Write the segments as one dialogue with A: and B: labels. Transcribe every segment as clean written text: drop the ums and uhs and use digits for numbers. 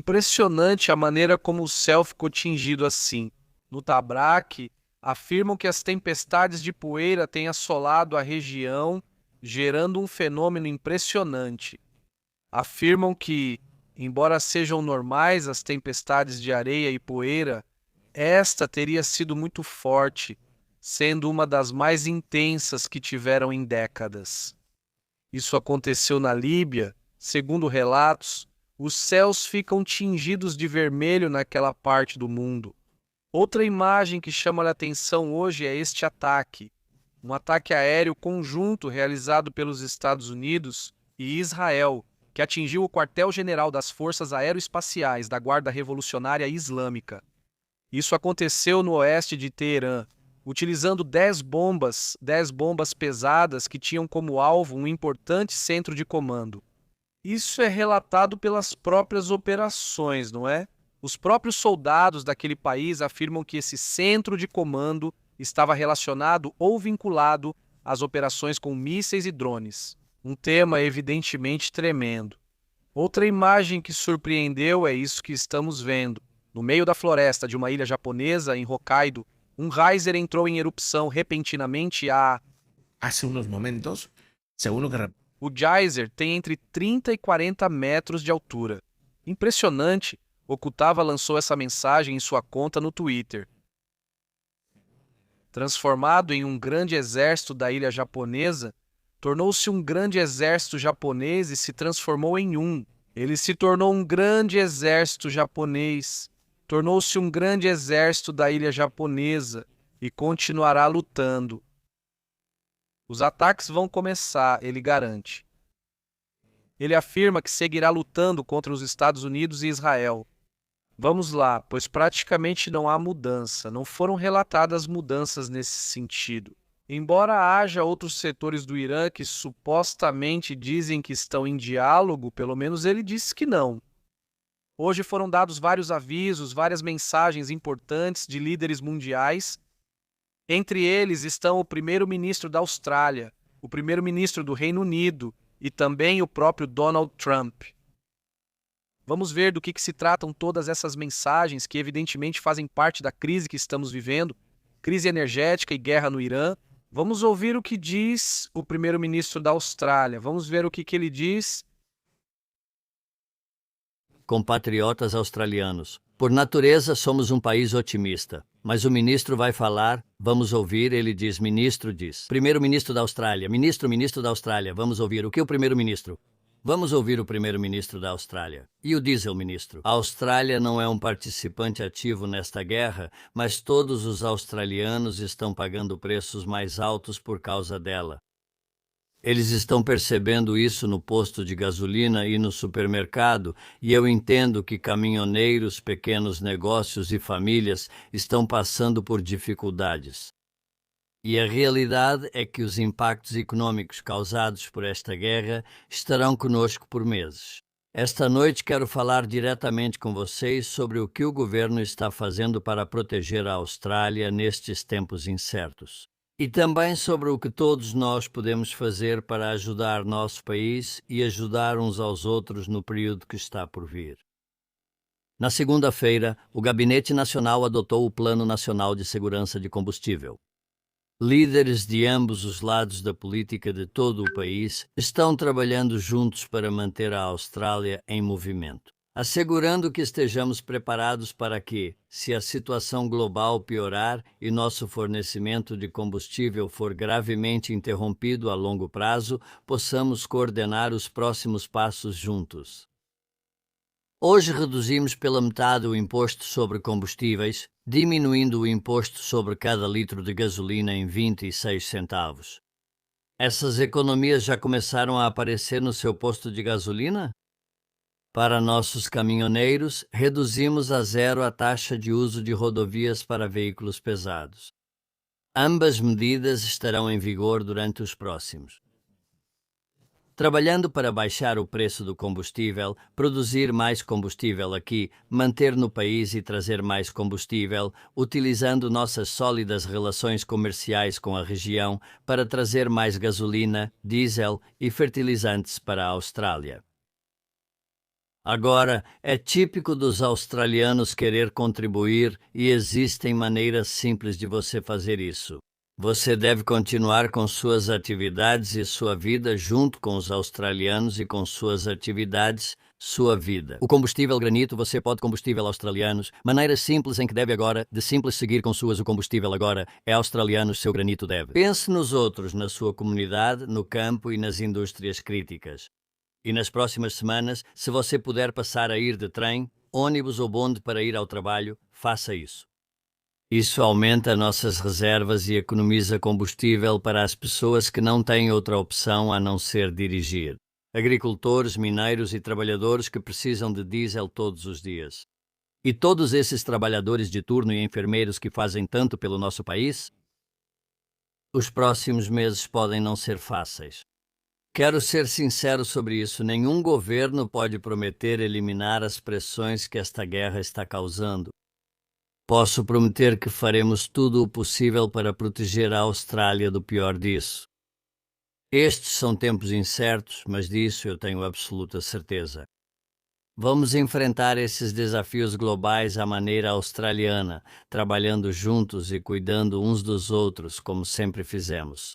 A: Impressionante a maneira como o céu ficou tingido assim. No Tabraque, afirmam que as tempestades de poeira têm assolado a região, gerando um fenômeno impressionante. Afirmam que, embora sejam normais as tempestades de areia e poeira, esta teria sido muito forte, sendo uma das mais intensas que tiveram em décadas. Isso aconteceu na Líbia, segundo relatos, os céus ficam tingidos de vermelho naquela parte do mundo. Outra imagem que chama a atenção hoje é este ataque, um ataque aéreo conjunto realizado pelos Estados Unidos e Israel, que atingiu o quartel-general das Forças Aeroespaciais da Guarda Revolucionária Islâmica. Isso aconteceu no oeste de Teherã, utilizando 10 bombas pesadas que tinham como alvo um importante centro de comando. Isso é relatado pelas próprias operações, não é? Os próprios soldados daquele país afirmam que esse centro de comando estava relacionado ou vinculado às operações com mísseis e drones. Um tema evidentemente tremendo. Outra imagem que surpreendeu é isso que estamos vendo. No meio da floresta de uma ilha japonesa, em Hokkaido, um geyser entrou em erupção repentinamente a...
B: Hace unos momentos, según lo que
A: O geyser tem entre 30 e 40 metros de altura. Impressionante, Okutava lançou essa mensagem em sua conta no Twitter. Transformado em um grande exército da ilha japonesa, tornou-se um grande exército japonês e se transformou em um. Ele se tornou um grande exército japonês. Tornou-se um grande exército da ilha japonesa e continuará lutando. Os ataques vão começar, ele garante. Ele afirma que seguirá lutando contra os Estados Unidos e Israel. Vamos lá, pois praticamente não há mudança, não foram relatadas mudanças nesse sentido. Embora haja outros setores do Irã que supostamente dizem que estão em diálogo, pelo menos ele disse que não. Hoje foram dados vários avisos, várias mensagens importantes de líderes mundiais. Entre eles estão o primeiro-ministro da Austrália, o primeiro-ministro do Reino Unido e também o próprio Donald Trump. Vamos ver do que se tratam todas essas mensagens que evidentemente fazem parte da crise que estamos vivendo, crise energética e guerra no Irã. Vamos ouvir o que diz o primeiro-ministro da Austrália. Vamos ver o que ele diz.
C: Compatriotas australianos, por natureza somos um país otimista, mas o ministro vai falar, vamos ouvir, ele diz, ministro diz. Primeiro-ministro da Austrália, ministro da Austrália, vamos ouvir. O que o primeiro-ministro? Vamos ouvir o primeiro-ministro da Austrália. E o diesel-ministro? A Austrália não é um participante ativo nesta guerra, mas todos os australianos estão pagando preços mais altos por causa dela. Eles estão percebendo isso no posto de gasolina e no supermercado, e eu entendo que caminhoneiros, pequenos negócios e famílias estão passando por dificuldades. E a realidade é que os impactos econômicos causados por esta guerra estarão conosco por meses. Esta noite quero falar diretamente com vocês sobre o que o governo está fazendo para proteger a Austrália nestes tempos incertos. E também sobre o que todos nós podemos fazer para ajudar nosso país e ajudar uns aos outros no período que está por vir. Na segunda-feira, o Gabinete Nacional adotou o Plano Nacional de Segurança de Combustível. Líderes de ambos os lados da política de todo o país estão trabalhando juntos para manter a Austrália em movimento, assegurando que estejamos preparados para que, se a situação global piorar e nosso fornecimento de combustível for gravemente interrompido a longo prazo, possamos coordenar os próximos passos juntos. Hoje reduzimos pela metade o imposto sobre combustíveis, diminuindo o imposto sobre cada litro de gasolina em 26 centavos. Essas economias já começaram a aparecer no seu posto de gasolina? Para nossos caminhoneiros, reduzimos a zero a taxa de uso de rodovias para veículos pesados. Ambas medidas estarão em vigor durante os próximos. Trabalhando para baixar o preço do combustível, produzir mais combustível aqui, manter no país e trazer mais combustível, utilizando nossas sólidas relações comerciais com a região para trazer mais gasolina, diesel e fertilizantes para a Austrália. Agora, é típico dos australianos querer contribuir e existem maneiras simples de você fazer isso. Você deve continuar com suas atividades e sua vida junto com os australianos e com suas atividades, sua vida. O combustível granito, você pode combustível australianos. Maneiras simples em que deve agora, de simples seguir com suas o combustível agora, é australianos, seu granito deve. Pense nos outros, na sua comunidade, no campo e nas indústrias críticas. E nas próximas semanas, se você puder passar a ir de trem, ônibus ou bonde para ir ao trabalho, faça isso. Isso aumenta nossas reservas e economiza combustível para as pessoas que não têm outra opção a não ser dirigir. Agricultores, mineiros e trabalhadores que precisam de diesel todos os dias. E todos esses trabalhadores de turno e enfermeiros que fazem tanto pelo nosso país? Os próximos meses podem não ser fáceis. Quero ser sincero sobre isso. Nenhum governo pode prometer eliminar as pressões que esta guerra está causando. Posso prometer que faremos tudo o possível para proteger a Austrália do pior disso. Estes são tempos incertos, mas disso eu tenho absoluta certeza. Vamos enfrentar esses desafios globais à maneira australiana, trabalhando juntos e cuidando uns dos outros, como sempre fizemos.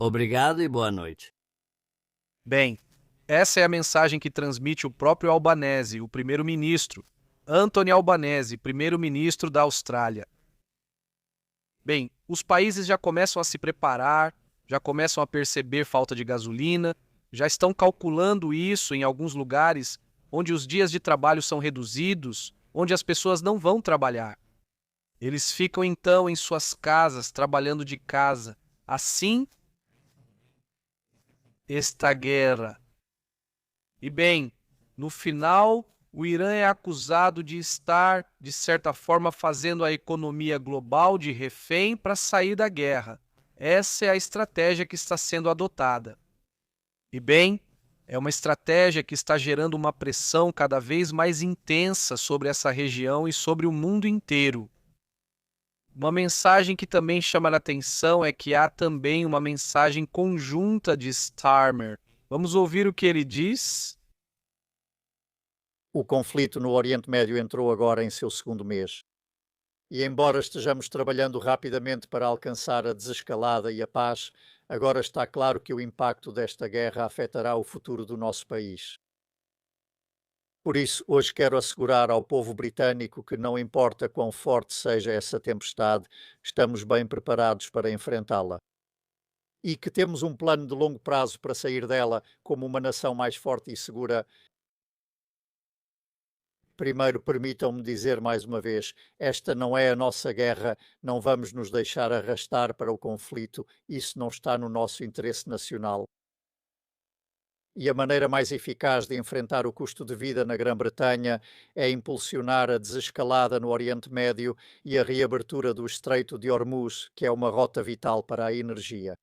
C: Obrigado e boa noite.
A: Bem, essa é a mensagem que transmite o próprio Albanese, o primeiro-ministro, Anthony Albanese, primeiro-ministro da Austrália. Bem, os países já começam a se preparar, já começam a perceber falta de gasolina, já estão calculando isso em alguns lugares onde os dias de trabalho são reduzidos, onde as pessoas não vão trabalhar. Eles ficam então em suas casas, trabalhando de casa. Assim, esta guerra. E bem, no final, o Irã é acusado de estar, de certa forma, fazendo a economia global de refém para sair da guerra. Essa é a estratégia que está sendo adotada. E bem, é uma estratégia que está gerando uma pressão cada vez mais intensa sobre essa região e sobre o mundo inteiro. Uma mensagem que também chama a atenção é que há também uma mensagem conjunta de Starmer. Vamos ouvir o que ele diz?
D: O conflito no Oriente Médio entrou agora em seu segundo mês. E embora estejamos trabalhando rapidamente para alcançar a desescalada e a paz, agora está claro que o impacto desta guerra afetará o futuro do nosso país. Por isso, hoje quero assegurar ao povo britânico que não importa quão forte seja essa tempestade, estamos bem preparados para enfrentá-la. E que temos um plano de longo prazo para sair dela como uma nação mais forte e segura. Primeiro, permitam-me dizer mais uma vez, esta não é a nossa guerra, não vamos nos deixar arrastar para o conflito, isso não está no nosso interesse nacional. E a maneira mais eficaz de enfrentar o custo de vida na Grã-Bretanha é impulsionar a desescalada no Oriente Médio e a reabertura do Estreito de Hormuz, que é uma rota vital para a energia.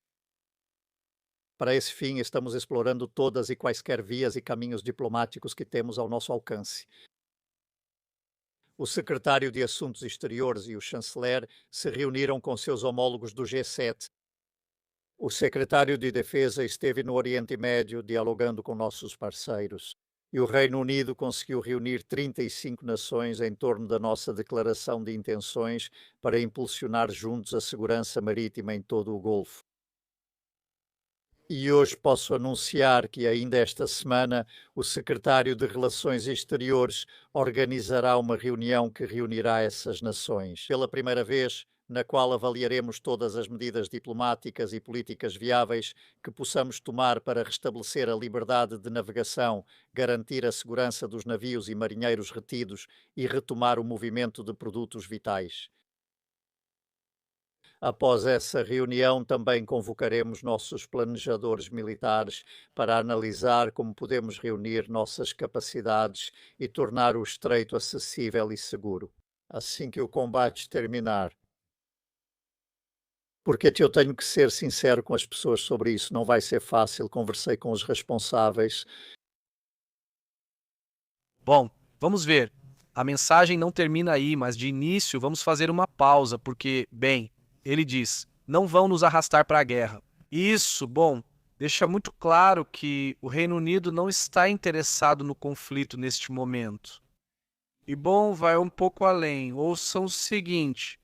D: Para esse fim, estamos explorando todas e quaisquer vias e caminhos diplomáticos que temos ao nosso alcance. O secretário de Assuntos Exteriores e o chanceler se reuniram com seus homólogos do G7. O secretário de Defesa esteve no Oriente Médio dialogando com nossos parceiros. E o Reino Unido conseguiu reunir 35 nações em torno da nossa declaração de intenções para impulsionar juntos a segurança marítima em todo o Golfo. E hoje posso anunciar que ainda esta semana o secretário de Relações Exteriores organizará uma reunião que reunirá essas nações. Pela primeira vez, na qual avaliaremos todas as medidas diplomáticas e políticas viáveis que possamos tomar para restabelecer a liberdade de navegação, garantir a segurança dos navios e marinheiros retidos e retomar o movimento de produtos vitais. Após essa reunião, também convocaremos nossos planejadores militares para analisar como podemos reunir nossas capacidades e tornar o estreito acessível e seguro, assim que o combate terminar. Porque eu tenho que ser sincero com as pessoas sobre isso, não vai ser fácil, conversei com os responsáveis.
A: Bom, vamos ver. A mensagem não termina aí, mas de início vamos fazer uma pausa, porque, bem, ele diz, não vão nos arrastar para a guerra. Isso, bom, deixa muito claro que o Reino Unido não está interessado no conflito neste momento. E bom, vai um pouco além. Ouçam o seguinte: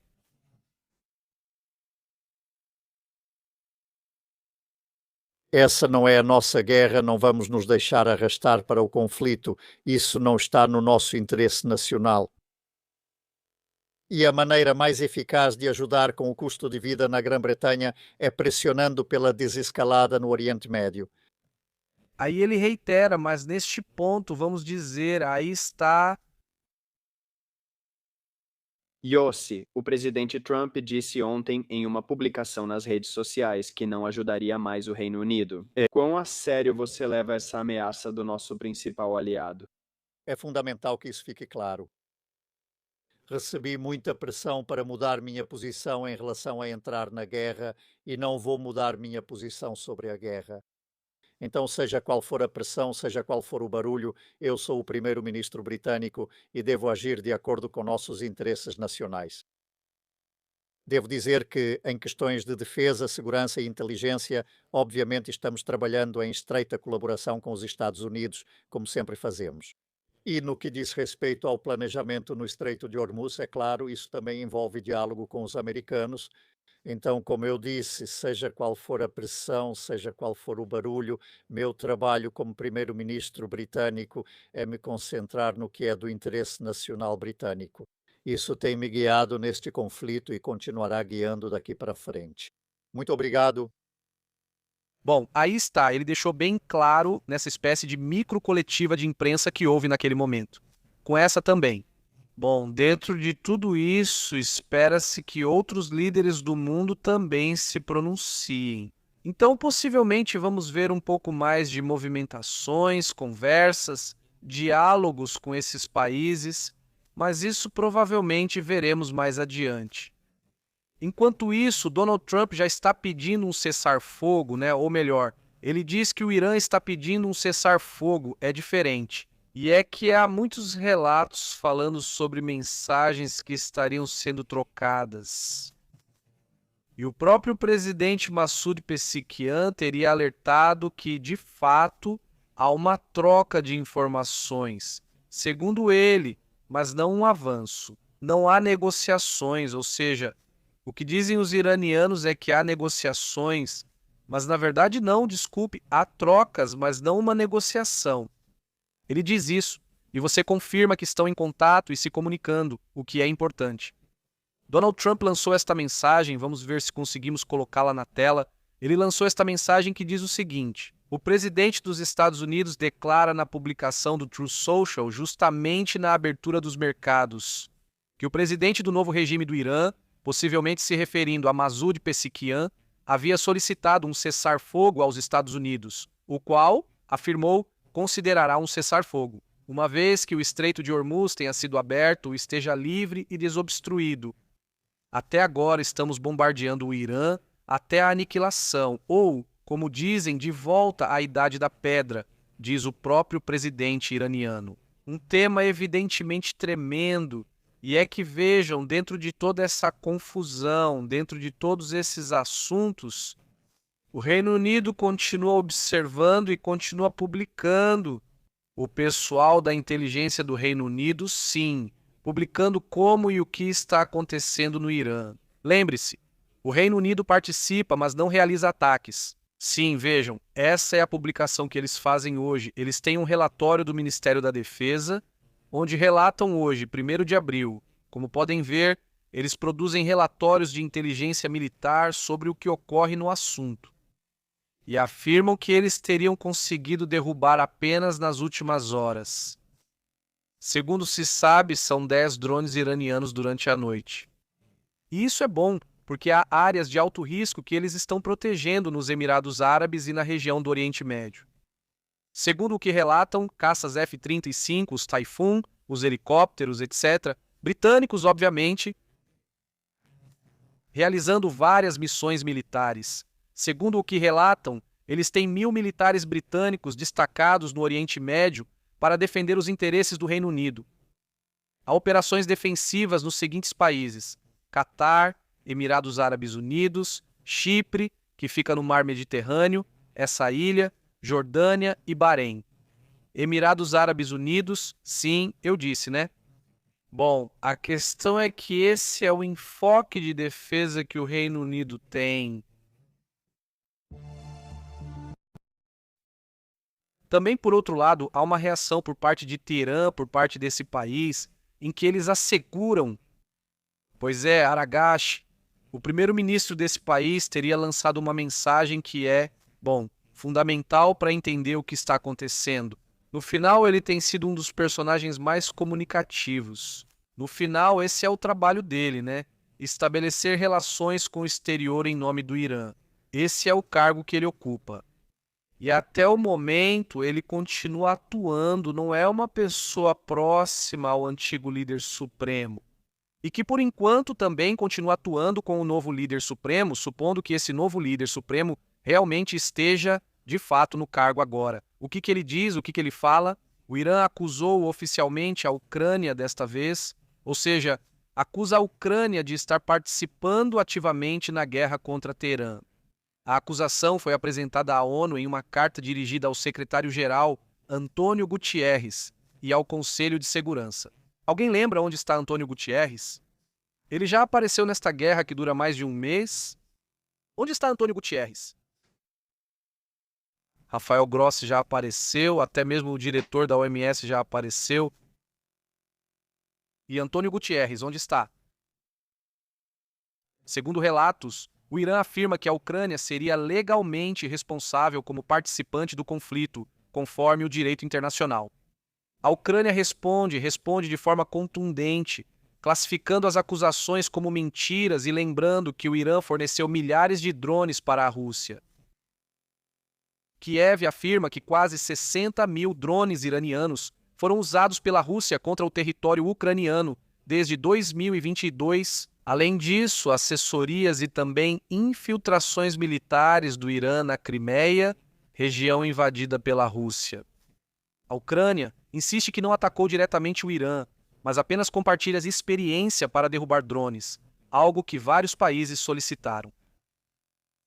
D: Essa não é a nossa guerra, não vamos nos deixar arrastar para o conflito. Isso não está no nosso interesse nacional. E a maneira mais eficaz de ajudar com o custo de vida na Grã-Bretanha é pressionando pela desescalada no Oriente Médio.
A: aí ele reitera, mas neste ponto, vamos dizer, aí está.
E: Yossi, o presidente Trump disse ontem em uma publicação nas redes sociais que não ajudaria mais o Reino Unido. Quão a sério você leva essa ameaça do nosso principal aliado?
D: É fundamental que isso fique claro. Recebi muita pressão para mudar minha posição em relação a entrar na guerra e não vou mudar minha posição sobre a guerra. Então, seja qual for a pressão, seja qual for o barulho, eu sou o primeiro-ministro britânico e devo agir de acordo com nossos interesses nacionais. Devo dizer que, em questões de defesa, segurança e inteligência, obviamente estamos trabalhando em estreita colaboração com os Estados Unidos, como sempre fazemos. E no que diz respeito ao planejamento no Estreito de Hormuz, é claro, isso também envolve diálogo com os americanos. Então, como eu disse, seja qual for a pressão, seja qual for o barulho, meu trabalho como primeiro-ministro britânico é me concentrar no que é do interesse nacional britânico. Isso tem me guiado neste conflito e continuará guiando daqui para frente. Muito obrigado.
A: Bom, aí está, ele deixou bem claro nessa espécie de micro coletiva de imprensa que houve naquele momento. Com essa também. Bom, dentro de tudo isso, espera-se que outros líderes do mundo também se pronunciem. Então, possivelmente, vamos ver um pouco mais de movimentações, conversas, diálogos com esses países, mas isso provavelmente veremos mais adiante. Enquanto isso, Donald Trump já está pedindo um cessar-fogo, né? Ou melhor, ele diz que o Irã está pedindo um cessar-fogo, é diferente. E é que há muitos relatos falando sobre mensagens que estariam sendo trocadas. E o próprio presidente Massoud Pezeshkian teria alertado que, de fato, há uma troca de informações, segundo ele, mas não um avanço. Não há negociações, ou seja, o que dizem os iranianos é que há negociações, mas na verdade não, desculpe, há trocas, mas não uma negociação. Ele diz isso, e você confirma que estão em contato e se comunicando, o que é importante. Donald Trump lançou esta mensagem, vamos ver se conseguimos colocá-la na tela. Ele lançou esta mensagem que diz o seguinte: o presidente dos Estados Unidos declara na publicação do Truth Social, justamente na abertura dos mercados, que o presidente do novo regime do Irã, possivelmente se referindo a Massoud Pezeshkian, havia solicitado um cessar-fogo aos Estados Unidos, o qual, afirmou, considerará um cessar-fogo, uma vez que o Estreito de Hormuz tenha sido aberto, esteja livre e desobstruído. Até agora estamos bombardeando o Irã até a aniquilação, ou, como dizem, de volta à Idade da Pedra, diz o próprio presidente iraniano. Um tema evidentemente tremendo, e é que vejam, dentro de toda essa confusão, dentro de todos esses assuntos, o Reino Unido continua observando e continua publicando. O pessoal da inteligência do Reino Unido, sim, publicando como e o que está acontecendo no Irã. Lembre-se, o Reino Unido participa, mas não realiza ataques. Sim, vejam, essa é a publicação que eles fazem hoje. Eles têm um relatório do Ministério da Defesa, onde relatam hoje, 1º de abril. Como podem ver, eles produzem relatórios de inteligência militar sobre o que ocorre no assunto. E afirmam que eles teriam conseguido derrubar apenas nas últimas horas. Segundo se sabe, são 10 drones iranianos durante a noite. E isso é bom, porque há áreas de alto risco que eles estão protegendo nos Emirados Árabes e na região do Oriente Médio. Segundo o que relatam, caças F-35, os Typhoon, os helicópteros, etc., britânicos, obviamente, realizando várias missões militares. Segundo o que relatam, eles têm 1.000 militares britânicos destacados no Oriente Médio para defender os interesses do Reino Unido. Há operações defensivas nos seguintes países: Catar, Emirados Árabes Unidos, Chipre, que fica no Mar Mediterrâneo, essa ilha, Jordânia e Bahrein. Emirados Árabes Unidos, sim, eu disse, né? Bom, a questão é que esse é o enfoque de defesa que o Reino Unido tem. Também, por outro lado, há uma reação por parte de Teherã, por parte desse país, em que eles asseguram. Pois é, Aragashi, o primeiro-ministro desse país, teria lançado uma mensagem que é, bom, fundamental para entender o que está acontecendo. No final, ele tem sido um dos personagens mais comunicativos. No final, esse é o trabalho dele, né? Estabelecer relações com o exterior em nome do Irã. Esse é o cargo que ele ocupa. E até o momento ele continua atuando, não é uma pessoa próxima ao antigo líder supremo. E que por enquanto também continua atuando com o novo líder supremo, supondo que esse novo líder supremo realmente esteja de fato no cargo agora. O que ele diz, o que ele fala? O Irã acusou oficialmente a Ucrânia desta vez, ou seja, acusa a Ucrânia de estar participando ativamente na guerra contra Teherã. A acusação foi apresentada à ONU em uma carta dirigida ao secretário-geral Antônio Guterres e ao Conselho de Segurança. Alguém lembra onde está Antônio Guterres? Ele já apareceu nesta guerra que dura mais de um mês? Onde está Antônio Guterres? Rafael Grossi já apareceu, até mesmo o diretor da OMS já apareceu. E Antônio Guterres, onde está? Segundo relatos, o Irã afirma que a Ucrânia seria legalmente responsável como participante do conflito, conforme o direito internacional. A Ucrânia responde de forma contundente, classificando as acusações como mentiras e lembrando que o Irã forneceu milhares de drones para a Rússia. Kiev afirma que quase 60 mil drones iranianos foram usados pela Rússia contra o território ucraniano desde 2022. Além disso, assessorias e também infiltrações militares do Irã na Crimeia, região invadida pela Rússia. A Ucrânia insiste que não atacou diretamente o Irã, mas apenas compartilha experiência para derrubar drones, algo que vários países solicitaram.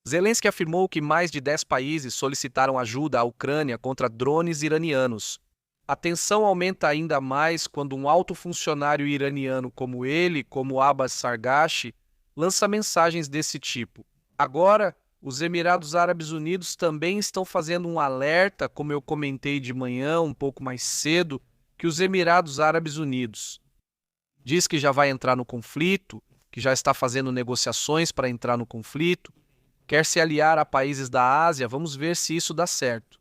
A: Zelensky afirmou que mais de 10 países solicitaram ajuda à Ucrânia contra drones iranianos. A tensão aumenta ainda mais quando um alto funcionário iraniano como ele, como Abbas Arghachi, lança mensagens desse tipo. Agora, os Emirados Árabes Unidos também estão fazendo um alerta, como eu comentei de manhã, um pouco mais cedo, que os Emirados Árabes Unidos diz que já vai entrar no conflito, que já está fazendo negociações para entrar no conflito, quer se aliar a países da Ásia, vamos ver se isso dá certo.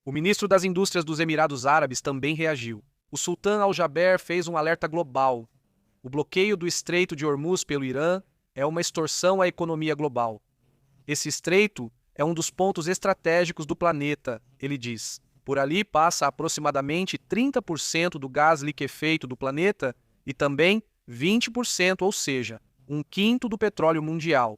A: O ministro das Indústrias dos Emirados Árabes também reagiu. O sultão Al-Jaber fez um alerta global. O bloqueio do Estreito de Hormuz pelo Irã é uma extorsão à economia global. Esse estreito é um dos pontos estratégicos do planeta, ele diz. Por ali passa aproximadamente 30% do gás liquefeito do planeta e também 20%, ou seja, 1/5 do petróleo mundial.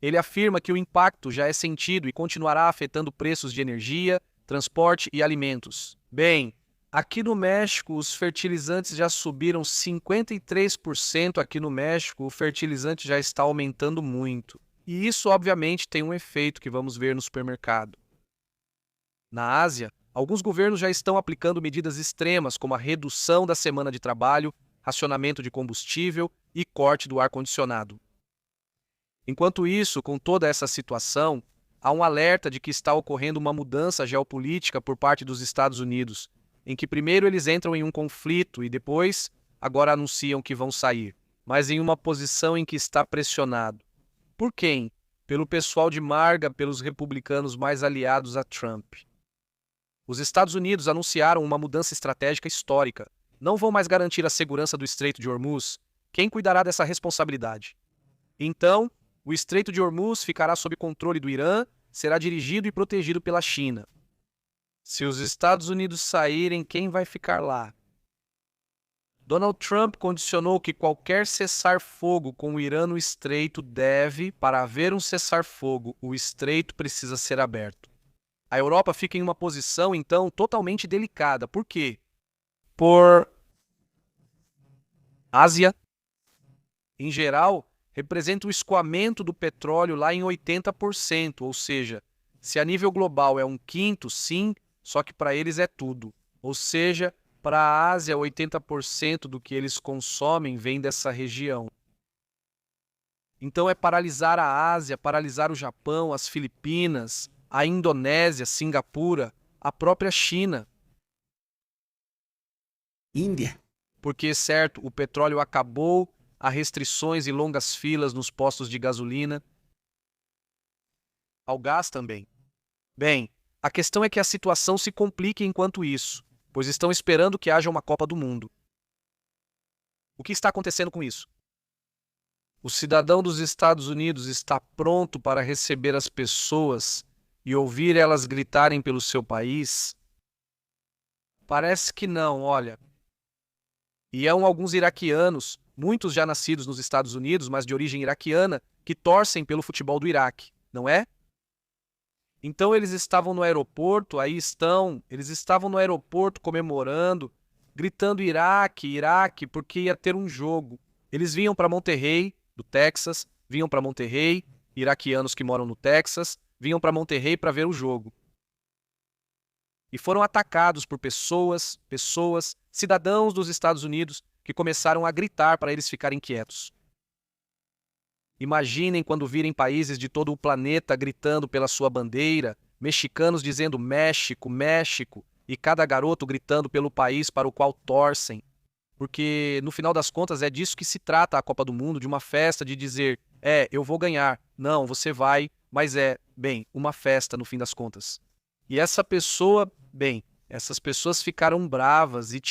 A: Ele afirma que o impacto já é sentido e continuará afetando preços de energia, transporte e alimentos. Bem, aqui no México os fertilizantes já subiram 53%. Aqui no México o fertilizante já está aumentando muito. E isso obviamente tem um efeito que vamos ver no supermercado. Na Ásia, alguns governos já estão aplicando medidas extremas como a redução da semana de trabalho, racionamento de combustível e corte do ar-condicionado. Enquanto isso, com toda essa situação, há um alerta de que está ocorrendo uma mudança geopolítica por parte dos Estados Unidos, em que primeiro eles entram em um conflito e depois, agora anunciam que vão sair, mas em uma posição em que está pressionado. Por quem? Pelo pessoal de Marga, pelos republicanos mais aliados a Trump. Os Estados Unidos anunciaram uma mudança estratégica histórica. Não vão mais garantir a segurança do Estreito de Hormuz. Quem cuidará dessa responsabilidade? Então, o Estreito de Hormuz ficará sob controle do Irã, será dirigido e protegido pela China. Se os Estados Unidos saírem, quem vai ficar lá? Donald Trump condicionou que qualquer cessar-fogo com o Irã no Estreito deve, para haver um cessar-fogo, o Estreito precisa ser aberto. A Europa fica em uma posição, então, totalmente delicada. Por quê? Por Ásia, em geral, representa o escoamento do petróleo lá em 80%, ou seja, Se a nível global é 1/5, sim, só que para eles é tudo. Ou seja, para a Ásia, 80% do que eles consomem vem dessa região. Então é paralisar a Ásia, paralisar o Japão, as Filipinas, a Indonésia, Singapura, a própria China.
B: India.
A: Porque, certo, o petróleo acabou, há restrições e longas filas nos postos de gasolina. Ao gás também. Bem, a questão é que a situação se complique enquanto isso, pois estão esperando que haja uma Copa do Mundo. O que está acontecendo com isso? O cidadão dos Estados Unidos está pronto para receber as pessoas e ouvir elas gritarem pelo seu país? Parece que não, olha. E há alguns iraquianos, muitos já nascidos nos Estados Unidos, mas de origem iraquiana, que torcem pelo futebol do Iraque, não é? Então eles estavam no aeroporto, eles estavam no aeroporto comemorando, gritando Iraque, Iraque, porque ia ter um jogo. Eles vinham para Monterrey, do Texas, vinham para Monterrey, iraquianos que moram no Texas, vinham para Monterrey para ver o jogo. E foram atacados por pessoas, cidadãos dos Estados Unidos, que começaram a gritar para eles ficarem quietos. Imaginem quando virem países de todo o planeta gritando pela sua bandeira, mexicanos dizendo México, México, e cada garoto gritando pelo país para o qual torcem. Porque, no final das contas, é disso que se trata a Copa do Mundo, de uma festa, de dizer, eu vou ganhar. Não, você vai, mas uma festa no fim das contas. E essas pessoas ficaram bravas e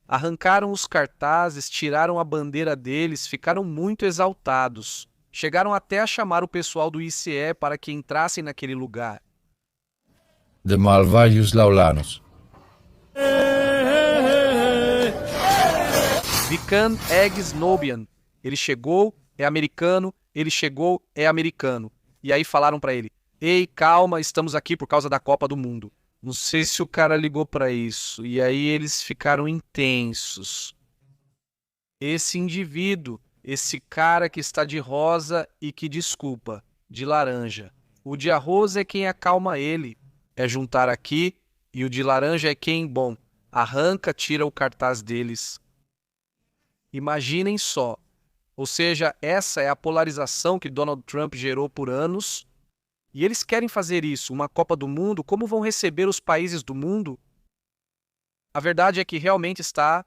A: arrancaram os cartazes, tiraram a bandeira deles, ficaram muito exaltados. Chegaram até a chamar o pessoal do ICE para que entrassem naquele lugar.
F: De malvados laulanos.
A: Vikan Eggsnobian. Ele chegou, é americano, ele chegou, é americano. E aí falaram para ele, ei, calma, estamos aqui por causa da Copa do Mundo. Não sei se o cara ligou para isso. E aí eles ficaram intensos. Esse indivíduo, esse cara que está de rosa e que, desculpa, de laranja. O de arroz é quem acalma ele. É juntar aqui e o de laranja é quem, arranca, tira o cartaz deles. Imaginem só. Ou seja, essa é a polarização que Donald Trump gerou por anos. E eles querem fazer isso, uma Copa do Mundo, como vão receber os países do mundo? A verdade é que realmente está,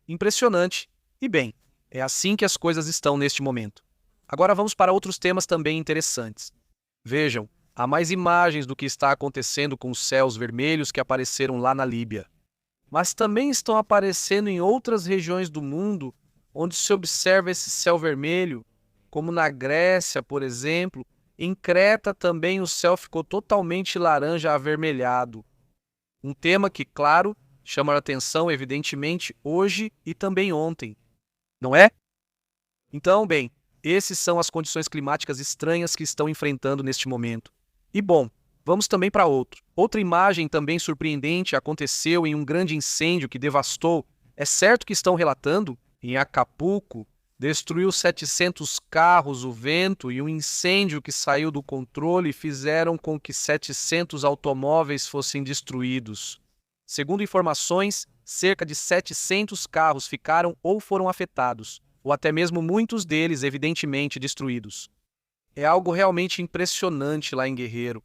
A: impressionante. E bem, é assim que as coisas estão neste momento. Agora vamos para outros temas também interessantes. Vejam, há mais imagens do que está acontecendo com os céus vermelhos que apareceram lá na Líbia. Mas também estão aparecendo em outras regiões do mundo, onde se observa esse céu vermelho, como na Grécia, por exemplo. Em Creta também o céu ficou totalmente laranja avermelhado. Um tema que, claro, chama a atenção evidentemente hoje e também ontem. Não é? Então, esses são as condições climáticas estranhas que estão enfrentando neste momento. E vamos também para outro. Outra imagem também surpreendente aconteceu em um grande incêndio que devastou. É certo que estão relatando? Em Acapulco, destruiu 700 carros, o vento e um incêndio que saiu do controle fizeram com que 700 automóveis fossem destruídos. Segundo informações, cerca de 700 carros ficaram ou foram afetados, ou até mesmo muitos deles evidentemente destruídos. É algo realmente impressionante lá em Guerreiro.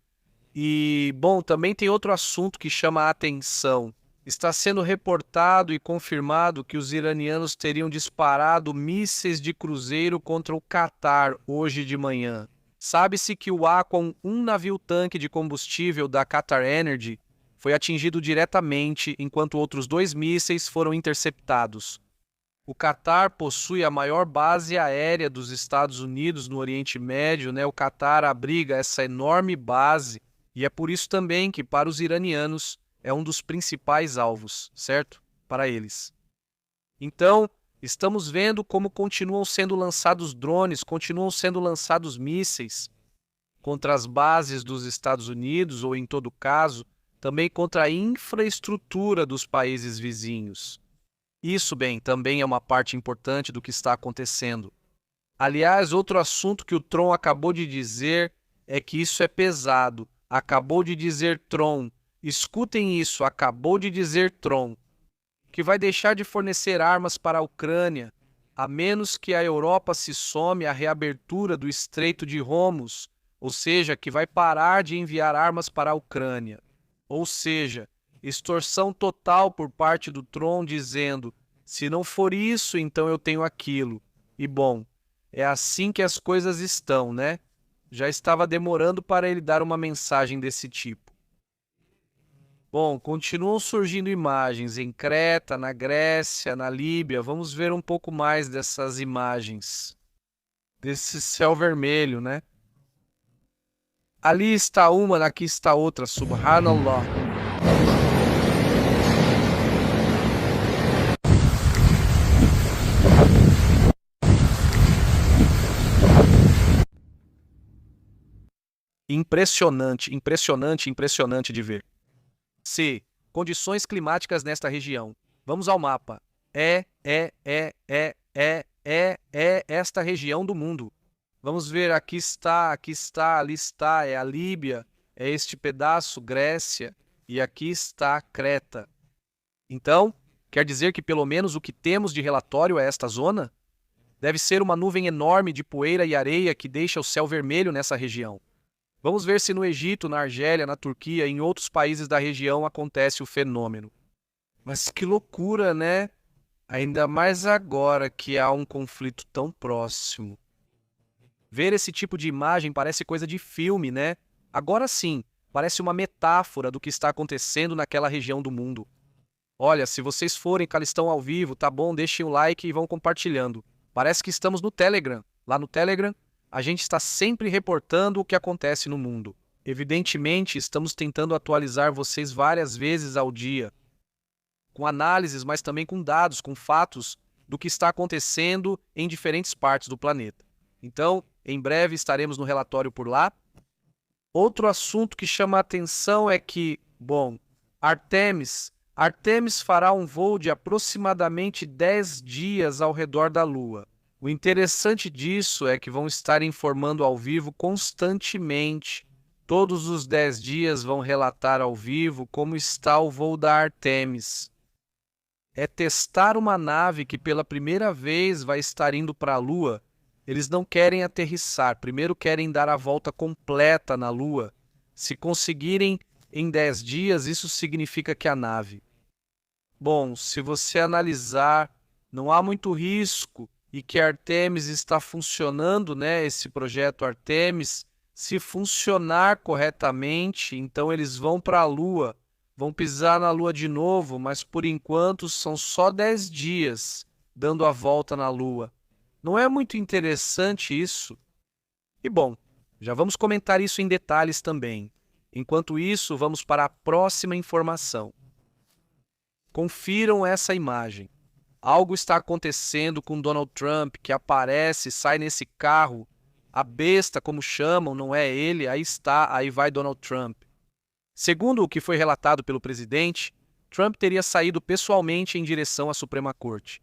A: E, também tem outro assunto que chama a atenção. Está sendo reportado e confirmado que os iranianos teriam disparado mísseis de cruzeiro contra o Catar hoje de manhã. Sabe-se que o Aquam, um navio-tanque de combustível da Qatar Energy, foi atingido diretamente, enquanto outros 2 mísseis foram interceptados. O Catar possui a maior base aérea dos Estados Unidos no Oriente Médio, O Catar abriga essa enorme base e é por isso também que, para os iranianos, é um dos principais alvos, certo? Para eles. Então, estamos vendo como continuam sendo lançados drones, continuam sendo lançados mísseis contra as bases dos Estados Unidos, ou em todo caso, também contra a infraestrutura dos países vizinhos. Isso, também é uma parte importante do que está acontecendo. Aliás, outro assunto que o Trump acabou de dizer é que isso é pesado. Acabou de dizer Tron. Escutem isso, acabou de dizer Tron. Que vai deixar de fornecer armas para a Ucrânia, a menos que a Europa se some à reabertura do Estreito de Hormuz, ou seja, que vai parar de enviar armas para a Ucrânia. Ou seja, extorsão total por parte do Tron dizendo: se não for isso, então eu tenho aquilo. E bom, é assim que as coisas estão, né? Já estava demorando para ele dar uma mensagem desse tipo. Bom, continuam surgindo imagens em Creta, na Grécia, na Líbia. Vamos ver um pouco mais dessas imagens. Desse céu vermelho, né? Ali está uma, aqui está outra. Subhanallah. Impressionante, impressionante, impressionante de ver. C. Condições climáticas nesta região. Vamos ao mapa. Esta região do mundo. Vamos ver, aqui está, ali está, é a Líbia, é este pedaço, Grécia, e aqui está Creta. Então, quer dizer que pelo menos o que temos de relatório é esta zona? Deve ser uma nuvem enorme de poeira e areia que deixa o céu vermelho nessa região. Vamos ver se no Egito, na Argélia, na Turquia e em outros países da região acontece o fenômeno. Mas que loucura, né? Ainda mais agora que há um conflito tão próximo. Ver esse tipo de imagem parece coisa de filme, né? Agora sim, parece uma metáfora do que está acontecendo naquela região do mundo. Olha, se vocês forem Calistão ao vivo, tá bom, deixem o like e vão compartilhando. Parece que estamos no Telegram. Lá no Telegram, a gente está sempre reportando o que acontece no mundo. Evidentemente, estamos tentando atualizar vocês várias vezes ao dia, com análises, mas também com dados, com fatos do que está acontecendo em diferentes partes do planeta. Então, em breve estaremos no relatório por lá. Outro assunto que chama a atenção é que, bom, Artemis fará um voo de aproximadamente 10 dias ao redor da Lua. O interessante disso é que vão estar informando ao vivo constantemente. Todos os 10 dias vão relatar ao vivo como está o voo da Artemis. É testar uma nave que pela primeira vez vai estar indo para a Lua. Eles não querem aterrissar, primeiro querem dar a volta completa na Lua. Se conseguirem em 10 dias, isso significa que a nave... Bom, se você analisar, não há muito risco e que Artemis está funcionando, né? Esse projeto Artemis, se funcionar corretamente, então eles vão para a Lua, vão pisar na Lua de novo, mas por enquanto são só 10 dias dando a volta na Lua. Não é muito interessante isso? E bom, já vamos comentar isso em detalhes também. Enquanto isso, vamos para a próxima informação. Confiram essa imagem. Algo está acontecendo com Donald Trump, que aparece, sai nesse carro, a besta, como chamam, não é ele, aí está, aí vai Donald Trump. Segundo o que foi relatado pelo presidente, Trump teria saído pessoalmente em direção à Suprema Corte.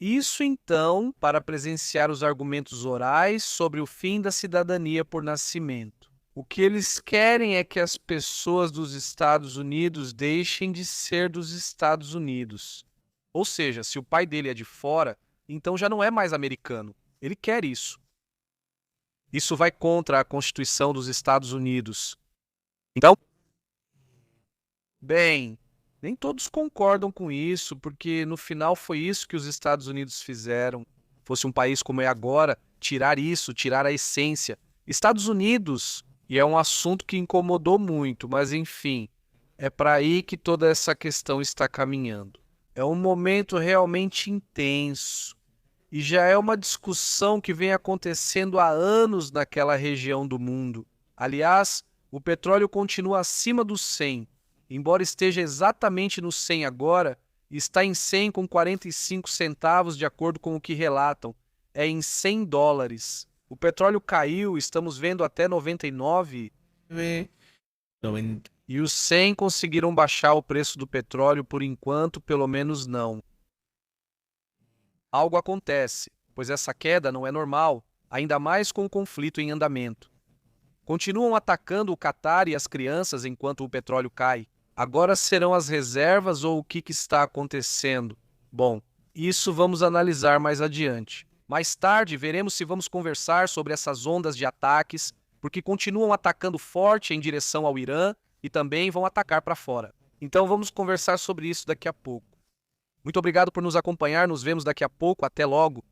A: Isso, então, para presenciar os argumentos orais sobre o fim da cidadania por nascimento. O que eles querem é que as pessoas dos Estados Unidos deixem de ser dos Estados Unidos. Ou seja, se o pai dele é de fora, então já não é mais americano. Ele quer isso. Isso vai contra a Constituição dos Estados Unidos. Então, bem, nem todos concordam com isso, porque no final foi isso que os Estados Unidos fizeram. Fosse um país como é agora, tirar isso, tirar a essência. Estados Unidos, e é um assunto que incomodou muito, mas enfim, é para aí que toda essa questão está caminhando. É um momento realmente intenso e já é uma discussão que vem acontecendo há anos naquela região do mundo. Aliás, o petróleo continua acima dos 100, embora esteja exatamente no 100 agora, está em 100 com 45 centavos de acordo com o que relatam, é em 100 dólares. O petróleo caiu, estamos vendo até 99, e os 100 conseguiram baixar o preço do petróleo por enquanto, pelo menos não. Algo acontece, pois essa queda não é normal, ainda mais com o conflito em andamento. Continuam atacando o Catar e as crianças enquanto o petróleo cai. Agora serão as reservas ou o que está acontecendo? Bom, isso vamos analisar mais adiante. Mais tarde, veremos se vamos conversar sobre essas ondas de ataques, porque continuam atacando forte em direção ao Irã e também vão atacar para fora. Então vamos conversar sobre isso daqui a pouco. Muito obrigado por nos acompanhar, nos vemos daqui a pouco, até logo.